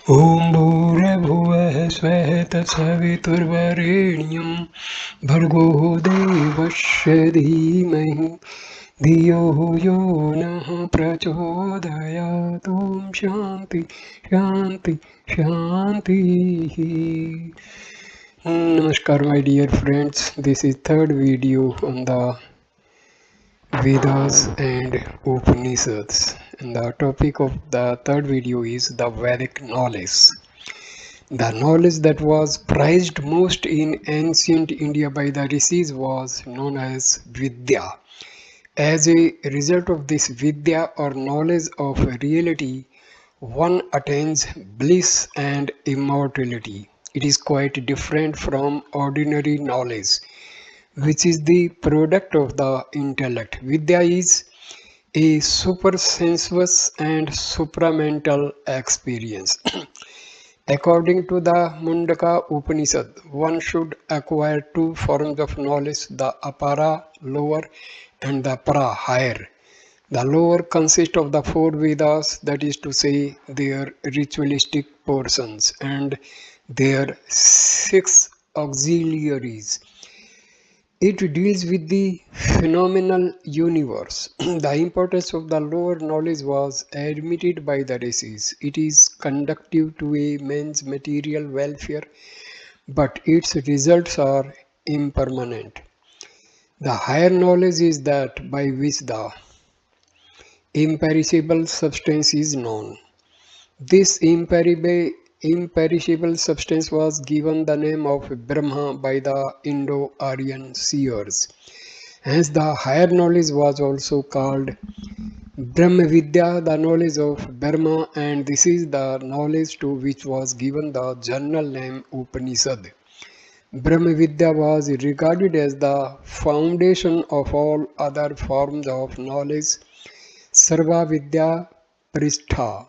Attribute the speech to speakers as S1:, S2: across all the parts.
S1: ॐ भूर्भुवः स्वः तत्सवितुर्वरेण्यं भर्गो देवस्य धीमहि धियो यो नः प्रचोदयात्। ॐ शान्ति शान्ति शान्तिः. Namaskar my dear friends, this is third video on the Vedas and Upanishads, and the topic of the third video is the Vedic knowledge. The knowledge that was prized most in ancient India by the rishis was known as Vidya. As a result of this Vidya or knowledge of reality, one attains bliss and immortality. It is quite different from ordinary knowledge, which is the product of the intellect. Vidya is a supersensuous and supramental experience. According to the Mundaka Upanishad, one should acquire two forms of knowledge, the apara, lower, and the para, higher. The lower consists of the four Vedas, that is to say, their ritualistic portions, and their six auxiliaries. It deals with the phenomenal universe. The importance of the lower knowledge was admitted by the rishis. It is conducive to a man's material welfare, but its results are impermanent. The higher knowledge is that by which the imperishable substance is known. This imperishable substance was given the name of Brahma by the Indo-Aryan seers. Hence, the higher knowledge was also called Brahma Vidya, the knowledge of Brahma, and this is the knowledge to which was given the general name Upanishad. Brahma Vidya was regarded as the foundation of all other forms of knowledge. Sarva Vidya Pratishtha.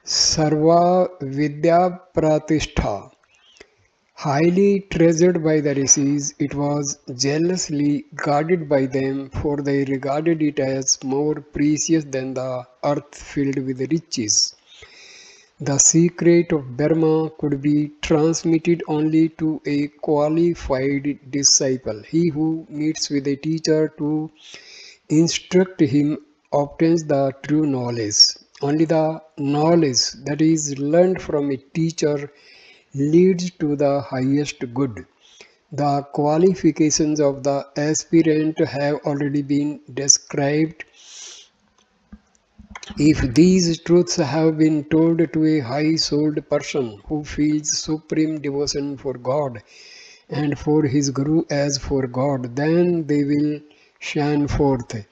S1: Sarva Vidya Pratishtha. Highly treasured by the rishis, it was jealously guarded by them, for they regarded it as more precious than the earth filled with riches. The secret of Brahma could be transmitted only to a qualified disciple. He who meets with a teacher to instruct him obtains the true knowledge. Only the knowledge that is learned from a teacher leads to the highest good. The qualifications of the aspirant have already been described. If these truths have been told to a high-souled person who feels supreme devotion for God and for his Guru as for God, then they will shine forth.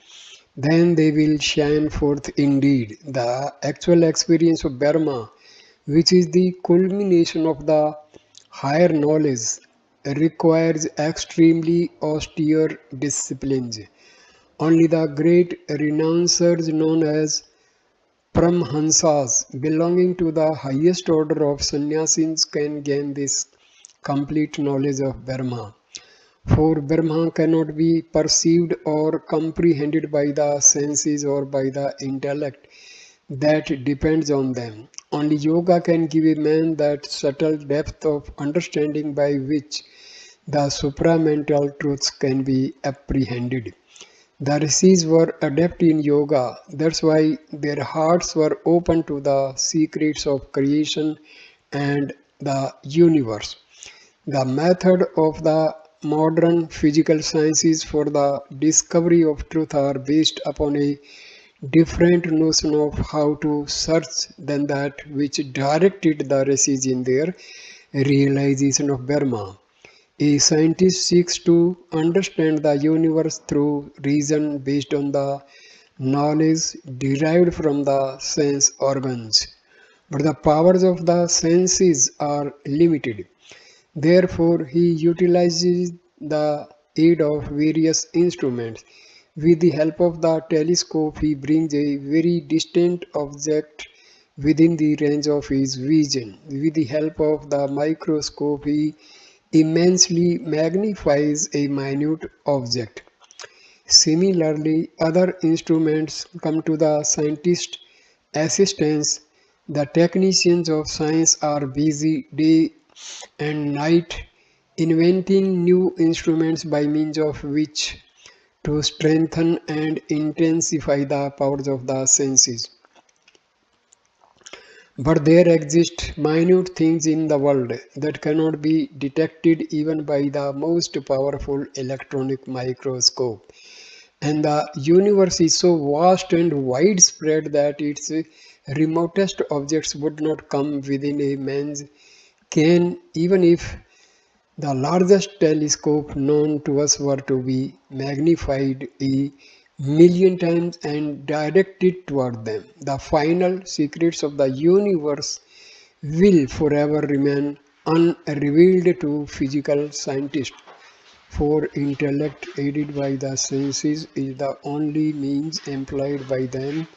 S1: Then they will shine forth indeed. The actual experience of Brahma, which is the culmination of the higher knowledge, requires extremely austere disciplines. Only the great renouncers known as Paramhansas belonging to the highest order of sannyasins can gain this complete knowledge of Brahma. For Brahma cannot be perceived or comprehended by the senses or by the intellect that depends on them. Only yoga can give a man that subtle depth of understanding by which the supramental truths can be apprehended. The rishis were adept in yoga, that's why their hearts were open to the secrets of creation and the universe. The method of the modern physical sciences for the discovery of truth are based upon a different notion of how to search than that which directed the rishis in their realization of Brahma. A scientist seeks to understand the universe through reason based on the knowledge derived from the sense organs. But the powers of the senses are limited. Therefore, he utilizes the aid of various instruments. With the help of the telescope, he brings a very distant object within the range of his vision. With the help of the microscope, he immensely magnifies a minute object. Similarly, other instruments come to the scientist assistance. The technicians of science are busy day and night inventing new instruments by means of which to strengthen and intensify the powers of the senses. But there exist minute things in the world that cannot be detected even by the most powerful electronic microscope. And the universe is so vast and widespread that its remotest objects would not come within a man's ken, even if the largest telescope known to us were to be magnified a million times and directed toward them. The final secrets of the universe will forever remain unrevealed to physical scientists. For intellect aided by the senses is the only means employed by them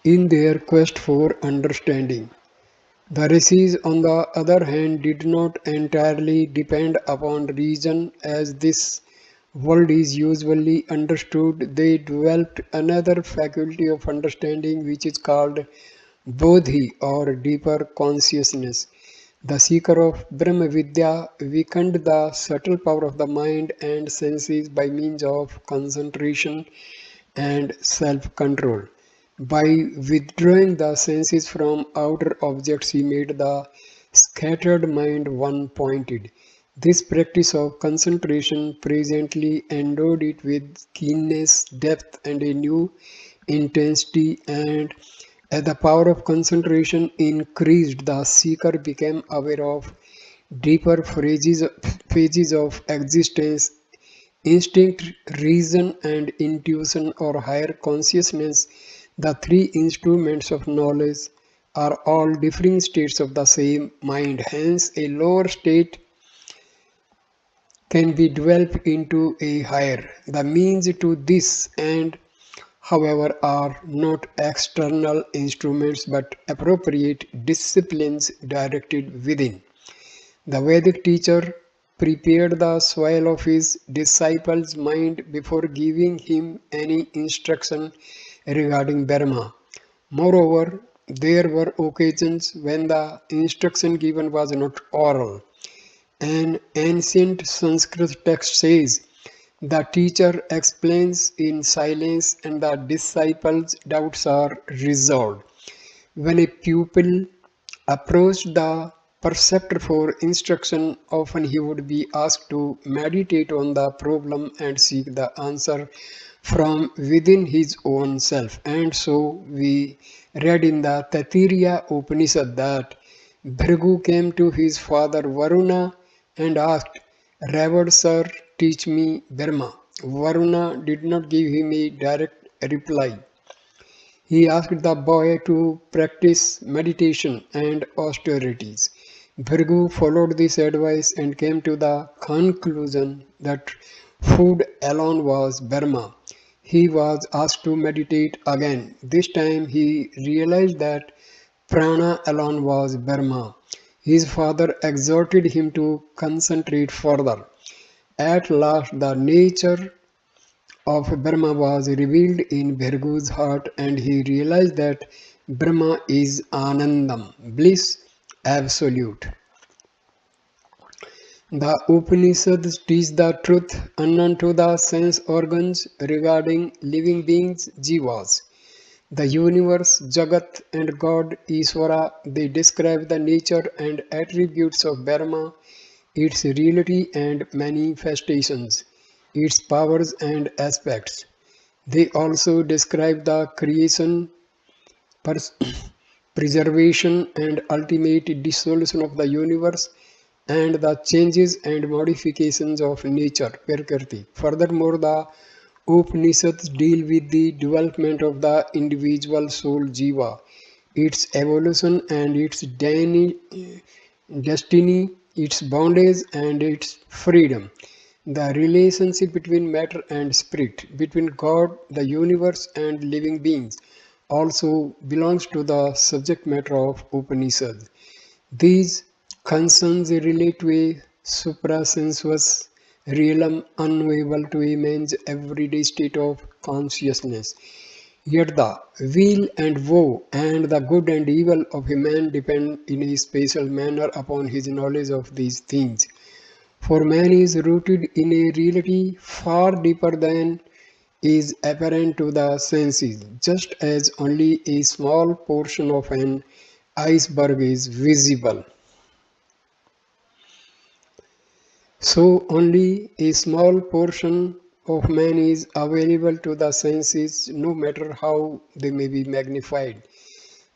S1: in their quest for understanding. The rishis, on the other hand, did not entirely depend upon reason as this world is usually understood. They developed another faculty of understanding which is called bodhi or deeper consciousness. The seeker of Brahma Vidya weakened the subtle power of the mind and senses by means of concentration and self-control. By withdrawing the senses from outer objects, he made the scattered mind one-pointed. This practice of concentration presently endowed it with keenness, depth, and a new intensity, and as the power of concentration increased, the seeker became aware of deeper phases of existence. Instinct, reason, and intuition or higher consciousness, the three instruments of knowledge, are all differing states of the same mind. Hence, a lower state can be developed into a higher. The means to this end, however, are not external instruments but appropriate disciplines directed within. The Vedic teacher prepared the soil of his disciple's mind before giving him any instruction regarding Brahma. Moreover, there were occasions when the instruction given was not oral. An ancient Sanskrit text says, "The teacher explains in silence and the disciple's doubts are resolved." When a pupil approached the preceptor for instruction, often he would be asked to meditate on the problem and seek the answer from within his own self. And so we read in the Taittiriya Upanishad that Bhrigu came to his father Varuna and asked, "Revered sir, teach me Brahma." Varuna did not give him a direct reply. He asked the boy to practice meditation and austerities. Bhrigu followed this advice and came to the conclusion that food alone was Brahma. He was asked to meditate again. This time he realized that prana alone was Brahma. His father exhorted him to concentrate further. At last, the nature of Brahma was revealed in Bhrigu's heart, and he realized that Brahma is Anandam, bliss absolute. The Upanishads teach the truth unknown to the sense organs regarding living beings, jivas. The universe, Jagat, and God, Ishvara, they describe the nature and attributes of Brahma, its reality and manifestations, its powers and aspects. They also describe the creation, preservation, and ultimate dissolution of the universe and the changes and modifications of nature, Prakriti. Furthermore, the Upanishads deal with the development of the individual soul, Jiva, its evolution and its destiny, its bondage and its freedom. The relationship between matter and spirit, between God, the universe, and living beings also belongs to the subject matter of Upanishads. These concerns relate to a suprasensuous realm unknowable to a man's everyday state of consciousness. Yet the weal and woe and the good and evil of a man depend in a special manner upon his knowledge of these things. For man is rooted in a reality far deeper than is apparent to the senses, just as only a small portion of an iceberg is visible. So only a small portion of man is available to the senses, no matter how they may be magnified.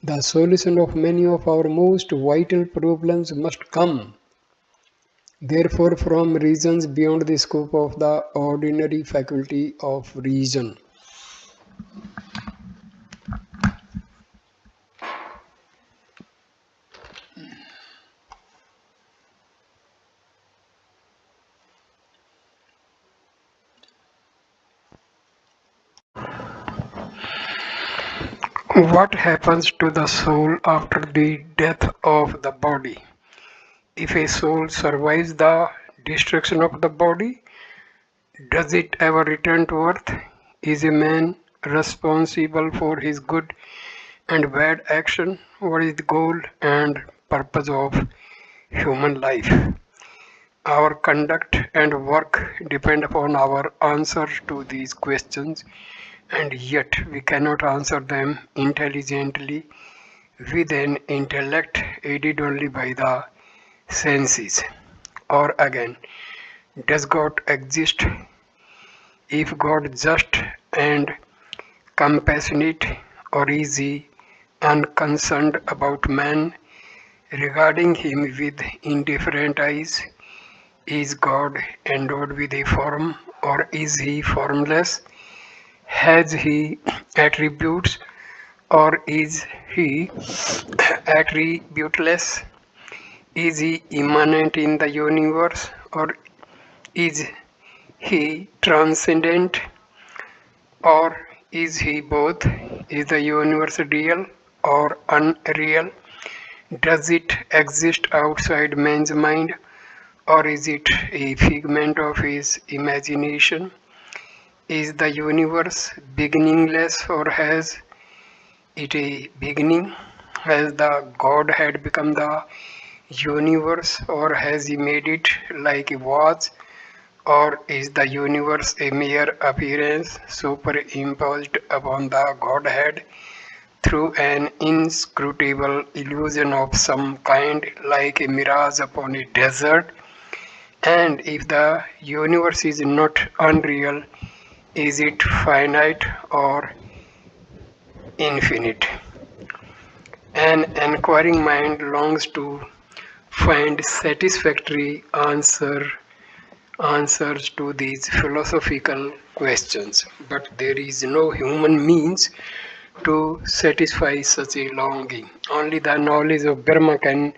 S1: The solution of many of our most vital problems must come, therefore, from reasons beyond the scope of the ordinary faculty of reason. What happens to the soul after the death of the body? If a soul survives the destruction of the body, does it ever return to earth? Is a man responsible for his good and bad action? What is the goal and purpose of human life? Our conduct and work depend upon our answers to these questions, and yet we cannot answer them intelligently with an intellect aided only by the senses. Or again, does God exist? If God just and compassionate, or is he unconcerned about man, regarding him with indifferent eyes? Is God endowed with a form, or is he formless? Has he attributes, or is he attributeless? Is he immanent in the universe, or is he transcendent, or is he both? Is the universe real or unreal? Does it exist outside man's mind, or is it a figment of his imagination? Is the universe beginningless, or has it a beginning? Has the Godhead become the universe, or has he made it like it was? Or is the universe a mere appearance superimposed upon the Godhead through an inscrutable illusion of some kind, like a mirage upon a desert? And if the universe is not unreal, is it finite or infinite? An inquiring mind longs to find satisfactory answers to these philosophical questions, but there is no human means to satisfy such a longing. Only the knowledge of Brahma can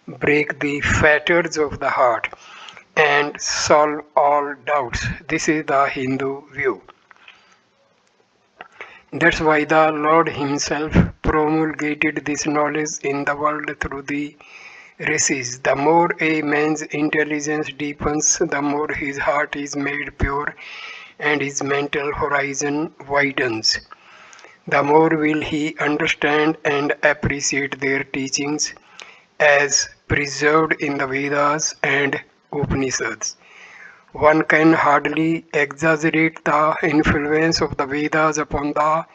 S1: break the fetters of the heart and solve all doubts. This is the Hindu view. That's why the Lord Himself promulgated this knowledge in the world through the rishis. The more a man's intelligence deepens, the more his heart is made pure and his mental horizon widens. The more will he understand and appreciate their teachings as preserved in the Vedas and Upanishads. One can hardly exaggerate the influence of the Vedas upon the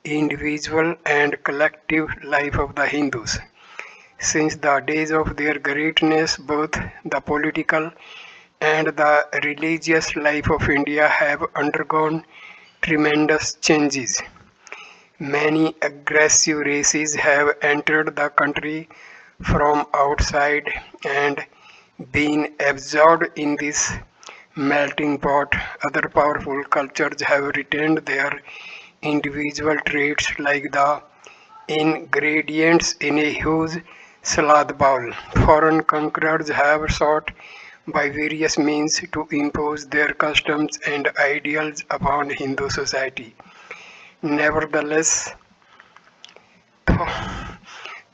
S1: individual and collective life of the Hindus. Since the days of their greatness, both the political and the religious life of India have undergone tremendous changes. Many aggressive races have entered the country from outside and been absorbed in this melting pot. Other powerful cultures have retained their individual traits like the ingredients in a huge salad bowl. Foreign conquerors have sought by various means to impose their customs and ideals upon Hindu society. Nevertheless,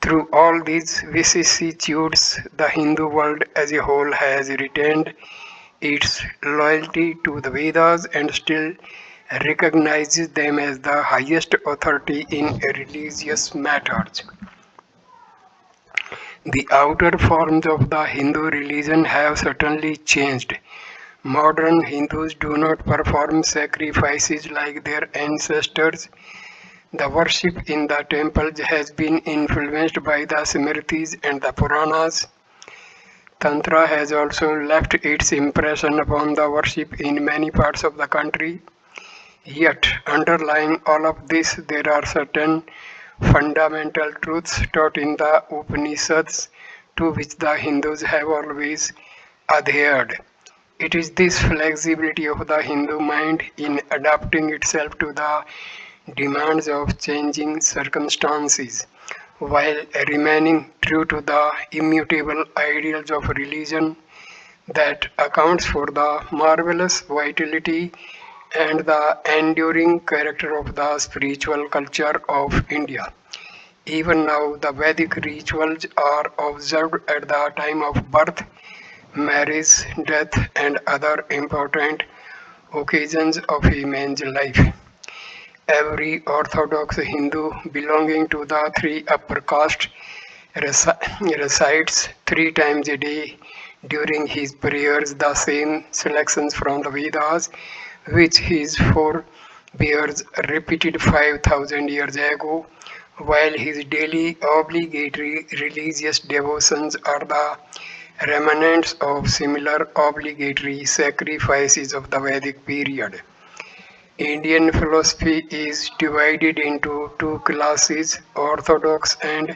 S1: through all these vicissitudes, the Hindu world as a whole has retained its loyalty to the Vedas and still recognizes them as the highest authority in religious matters. The outer forms of the Hindu religion have certainly changed. Modern Hindus do not perform sacrifices like their ancestors. The worship in the temples has been influenced by the Smritis and the Puranas. Tantra has also left its impression upon the worship in many parts of the country. Yet, underlying all of this, there are certain fundamental truths taught in the Upanishads to which the Hindus have always adhered. It is this flexibility of the Hindu mind in adapting itself to the demands of changing circumstances while remaining true to the immutable ideals of religion that accounts for the marvelous vitality and the enduring character of the spiritual culture of India. Even now, the Vedic rituals are observed at the time of birth, marriage, death, and other important occasions of human's life. Every Orthodox Hindu belonging to the three upper castes recites 3 times a day during his prayers the same selections from the Vedas which his forebears repeated 5,000 years ago, while his daily obligatory religious devotions are the remnants of similar obligatory sacrifices of the Vedic period. Indian philosophy is divided into two classes, orthodox and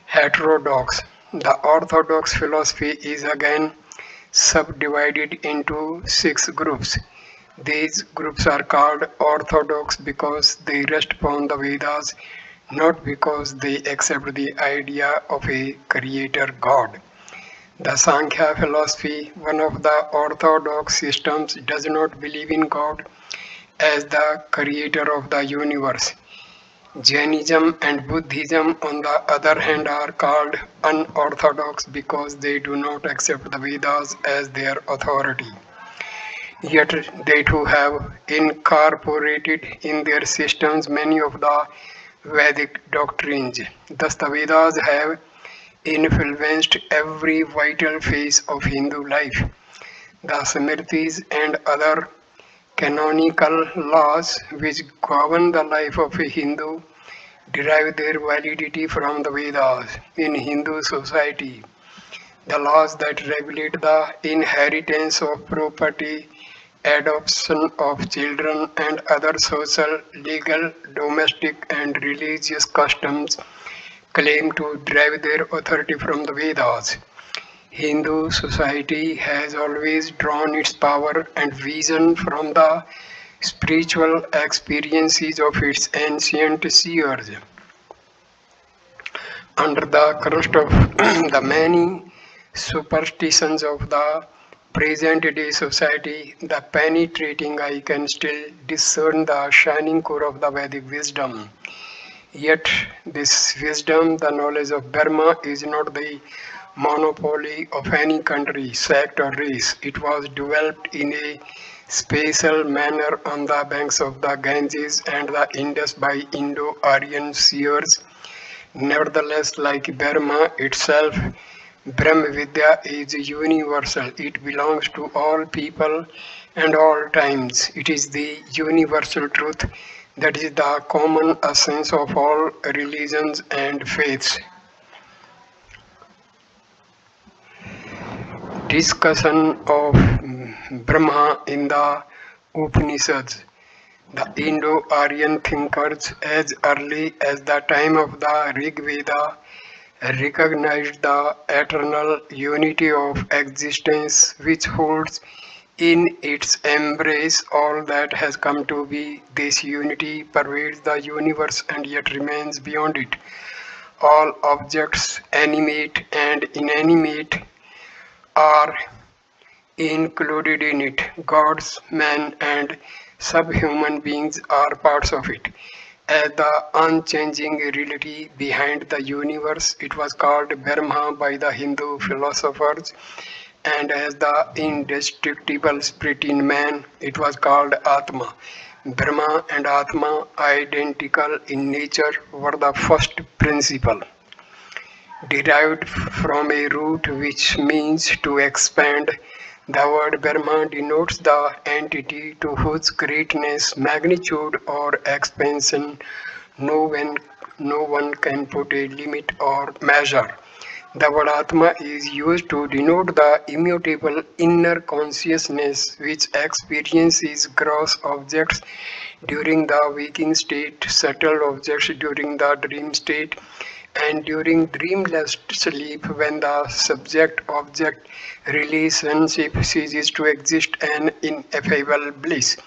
S1: heterodox. The orthodox philosophy is again subdivided into 6 groups. These groups are called orthodox because they rest upon the Vedas, not because they accept the idea of a creator God. The Sankhya philosophy, one of the orthodox systems, does not believe in God as the creator of the universe. Jainism and Buddhism, on the other hand, are called unorthodox because they do not accept the Vedas as their authority. Yet they too have incorporated in their systems many of the Vedic doctrines. Thus, the Vedas have influenced every vital phase of Hindu life. The Smritis and other canonical laws which govern the life of a Hindu derive their validity from the Vedas. In Hindu society, the laws that regulate the inheritance of property, adoption of children, and other social, legal, domestic, and religious customs claim to derive their authority from the Vedas. Hindu society has always drawn its power and vision from the spiritual experiences of its ancient seers. Under the crust of the many superstitions of the present day society, the penetrating eye can still discern the shining core of the Vedic wisdom. Yet, this wisdom, the knowledge of Brahma, is not the monopoly of any country, sect, or race. It was developed in a special manner on the banks of the Ganges and the Indus by Indo-Aryan seers. Nevertheless, like Brahma itself, Brahmavidya is universal. It belongs to all people and all times. It is the universal truth that is the common essence of all religions and faiths. Discussion of Brahma in the Upanishads. The Indo-Aryan thinkers as early as the time of the Rig Veda recognized the eternal unity of existence which holds in its embrace all that has come to be. This unity pervades the universe and yet remains beyond it. All objects, animate and inanimate, are included in it. Gods, men, and subhuman beings are parts of it. As the unchanging reality behind the universe, it was called Brahma by the Hindu philosophers, and as the indestructible spirit in man, it was called Atma. Brahma and Atma, identical in nature, were the first principle, derived from a root which means to expand. The word Brahma denotes the entity to whose greatness, magnitude, or expansion no one, no one can put a limit or measure. The word Atma is used to denote the immutable inner consciousness which experiences gross objects during the waking state, subtle objects during the dream state, and during dreamless sleep when the subject-object relationship ceases to exist, an ineffable bliss.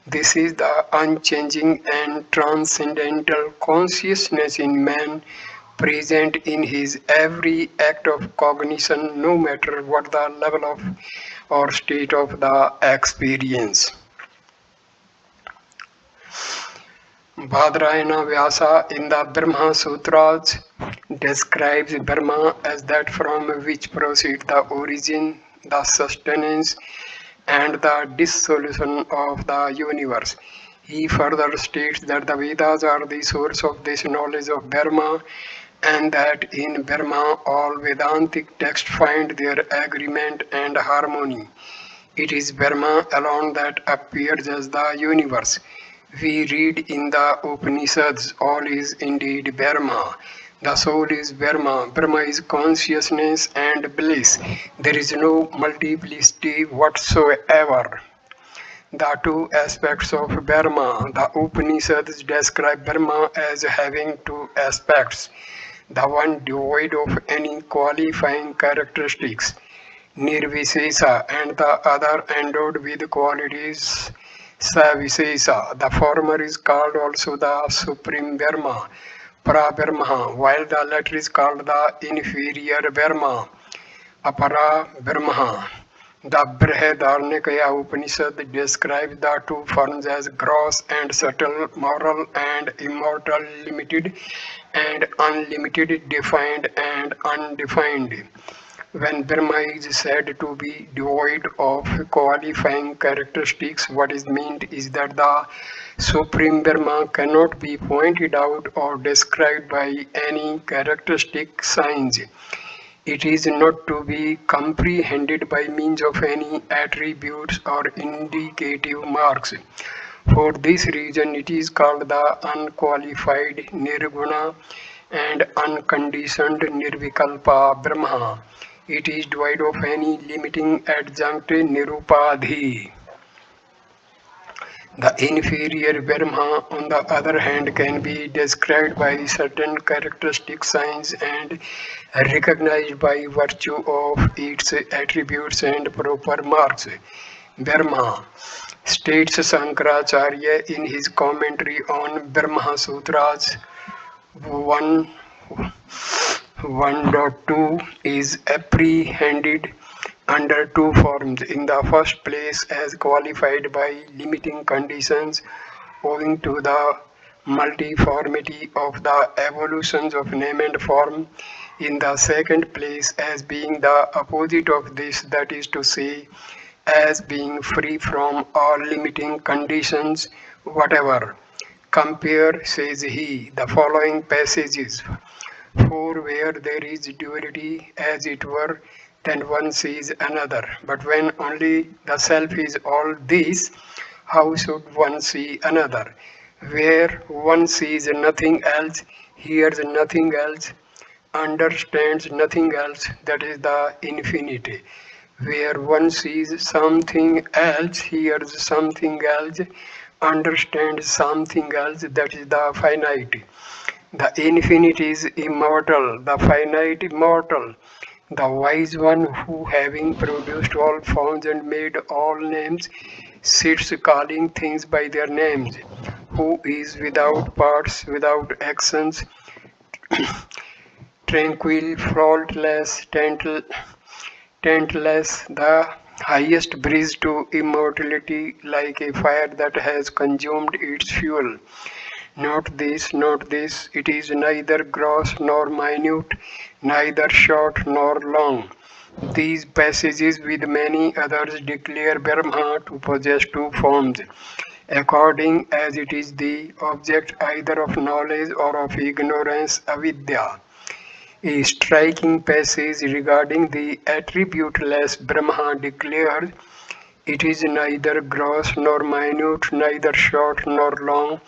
S1: This is the unchanging and transcendental consciousness in man, present in his every act of cognition, no matter what the level of or state of the experience. Bhadrayana Vyasa in the Brahma Sutras describes Brahma as that from which proceed the origin, the sustenance, and the dissolution of the universe. He further states that the Vedas are the source of this knowledge of Brahma, and that in Brahma all Vedantic texts find their agreement and harmony. It is Brahma alone that appears as the universe. We read in the Upanishads, all is indeed Brahma. The soul is Brahma. Brahma is consciousness and bliss. There is no multiplicity whatsoever. The two aspects of Brahma. The Upanishads describe Brahma as having two aspects. The one devoid of any qualifying characteristics, Nirvishesha, and the other endowed with qualities, Savishesha. The former is called also the Supreme Brahma, Pra-Brahma, while the latter is called the inferior Brahma, Apara-Brahma. The Brihadaranyaka Upanishad describes the two forms as gross and subtle, moral and immortal, limited and unlimited, defined and undefined. When Brahma is said to be devoid of qualifying characteristics, what is meant is that the Supreme Brahma cannot be pointed out or described by any characteristic signs. It is not to be comprehended by means of any attributes or indicative marks. For this reason, it is called the unqualified Nirguna and unconditioned Nirvikalpa Brahma. It is devoid of any limiting adjunct Nirupadhi. The inferior Brahma, on the other hand, can be described by certain characteristic signs and recognized by virtue of its attributes and proper marks. Brahma, states Sankaracharya in his commentary on Brahma Sutras 1 1.2, is apprehended under two forms. In the first place, as qualified by limiting conditions owing to the multiformity of the evolutions of name and form. In the second place, as being the opposite of this, that is to say, as being free from all limiting conditions whatever. Compare, says he, the following passages. For where there is duality, as it were, then one sees another. But when only the self is all this, how should one see another? Where one sees nothing else, hears nothing else, understands nothing else, that is the infinity. Where one sees something else, hears something else, understands something else, that is the finite. The infinite is immortal, the finite mortal. The wise one who, having produced all forms and made all names, sits calling things by their names, who is without parts, without actions, tranquil, faultless, taintless, the highest bridge to immortality, like a fire that has consumed its fuel. Not this, it is neither gross nor minute, neither short nor long. These passages with many others declare Brahma to possess two forms, according as it is the object either of knowledge or of ignorance, avidya. A striking passage regarding the attributeless Brahma declares it is neither gross nor minute, neither short nor long,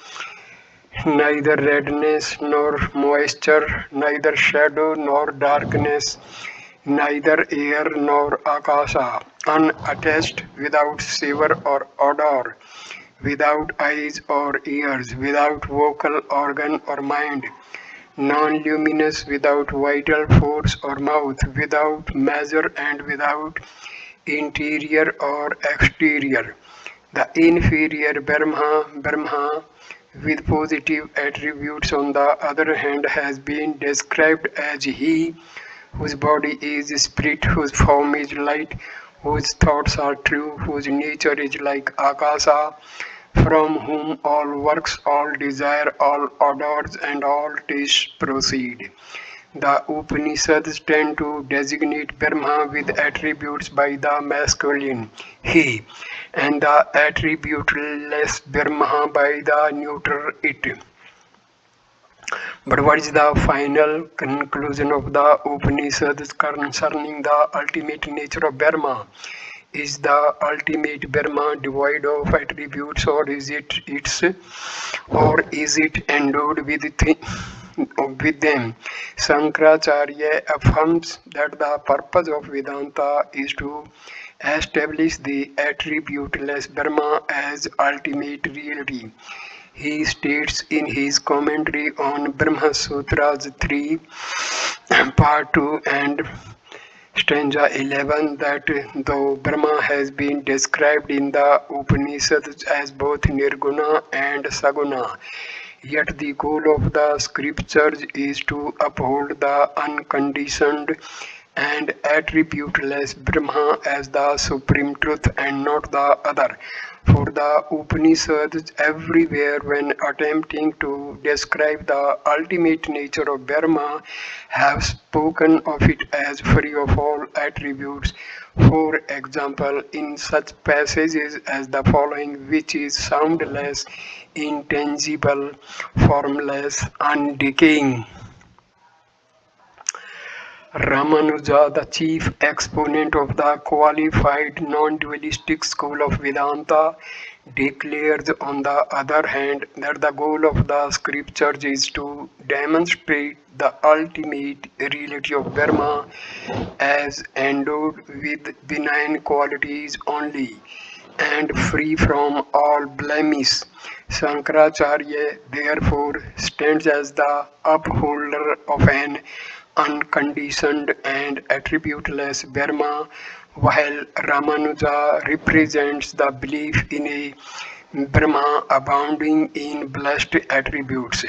S1: neither redness nor moisture, neither shadow nor darkness, neither air nor akasha, unattached, without savor or odor, without eyes or ears, without vocal organ or mind, non-luminous, without vital force or mouth, without measure and without interior or exterior. The inferior Brahma, with positive attributes on the other hand, has been described as he whose body is spirit, whose form is light, whose thoughts are true, whose nature is like Akasa, from whom all works, all desire, all odors, and all tastes proceed. The Upanishads tend to designate Brahma with attributes by the masculine he, and the attributeless Brahma by the neuter it. But what is the final conclusion of the Upanishads concerning the ultimate nature of Brahma? Is the ultimate Brahma devoid of attributes, or is it endowed with them? Shankaracharya affirms that the purpose of Vedanta is to establish the attributeless Brahma as ultimate reality. He states in his commentary on Brahma Sutras 3, Part 2 and Stanza 11 that though Brahma has been described in the Upanishads as both Nirguna and Saguna, yet the goal of the scriptures is to uphold the unconditioned and attributeless Brahma as the supreme truth and not the other. For the Upanishads everywhere when attempting to describe the ultimate nature of Brahma have spoken of it as free of all attributes. For example, in such passages as the following, which is soundless, intangible, formless, undecaying. Ramanuja, the chief exponent of the qualified non-dualistic school of Vedanta, declares on the other hand that the goal of the scriptures is to demonstrate the ultimate reality of Brahma as endowed with benign qualities only and free from all blemish. Shankaracharya therefore stands as the upholder of an unconditioned and attributeless Brahma, while Ramanuja represents the belief in a Brahma abounding in blessed attributes,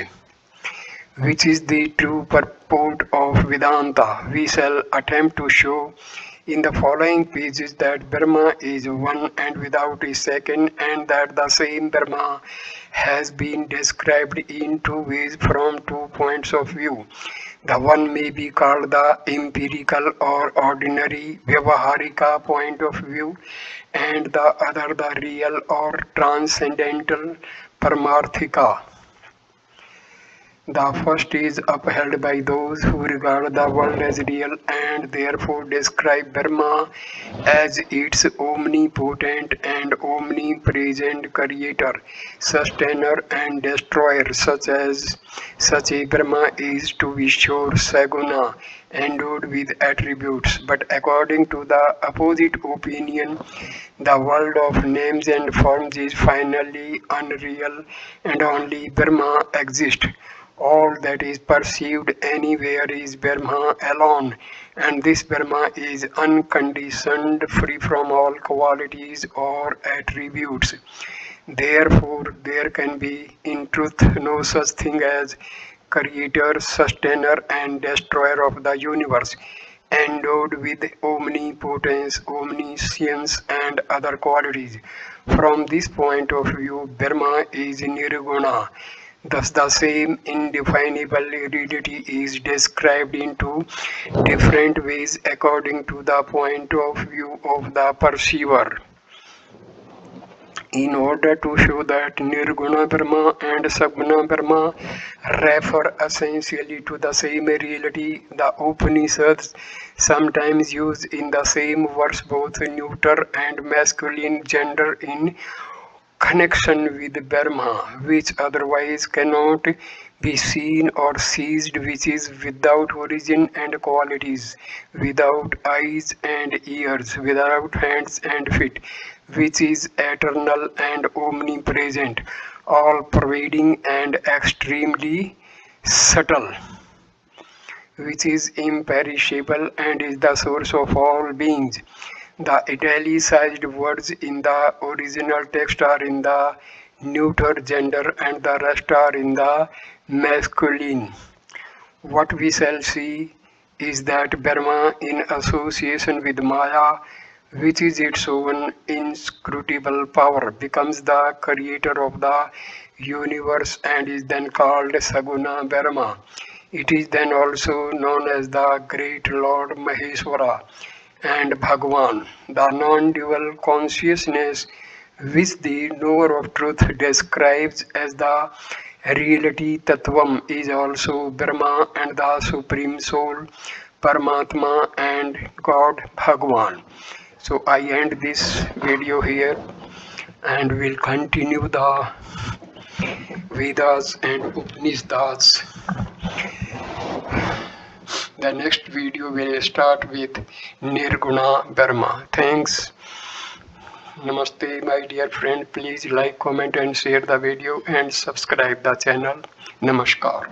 S1: which is the true purport of Vedanta. We shall attempt to show in the following pages that Brahma is one and without a second, and that the same Brahma has been described in two ways from 2 points of view. The one may be called the empirical or ordinary Vyavaharika point of view, and the other the real or transcendental Paramarthika. The first is upheld by those who regard the world as real and therefore describe Brahma as its omnipotent and omnipresent creator, sustainer and destroyer, such a Brahma is to be sure Saguna, endowed with attributes. But according to the opposite opinion, the world of names and forms is finally unreal and only Brahma exists. All that is perceived anywhere is Brahma alone, and this Brahma is unconditioned, free from all qualities or attributes. Therefore, there can be in truth no such thing as creator, sustainer, and destroyer of the universe, endowed with omnipotence, omniscience, and other qualities. From this point of view, Brahma is nirguna, Thus, the same indefinable reality is described in two different ways according to the point of view of the perceiver. In order to show that Nirguna Brahma and Saguna Brahma refer essentially to the same reality, the Upanishads sometimes use in the same verse both neuter and masculine gender in connection with Brahma, which otherwise cannot be seen or seized, which is without origin and qualities, without eyes and ears, without hands and feet, which is eternal and omnipresent, all pervading and extremely subtle, which is imperishable and is the source of all beings. The italicized words in the original text are in the neuter gender and the rest are in the masculine. What we shall see is that Brahma, in association with Maya, which is its own inscrutable power, becomes the creator of the universe and is then called Saguna Brahma. It is then also known as the great Lord Maheshwara and Bhagwan, the non-dual consciousness which the knower of truth describes as the reality Tattvam is also Brahma and the Supreme Soul, Paramatma and God Bhagwan. So I end this video here and will continue the Vedas and Upanishads. The next video will start with Nirguna Brahma. Thanks. Namaste, my dear friend. Please like, comment, and share the video and subscribe the channel. Namaskar.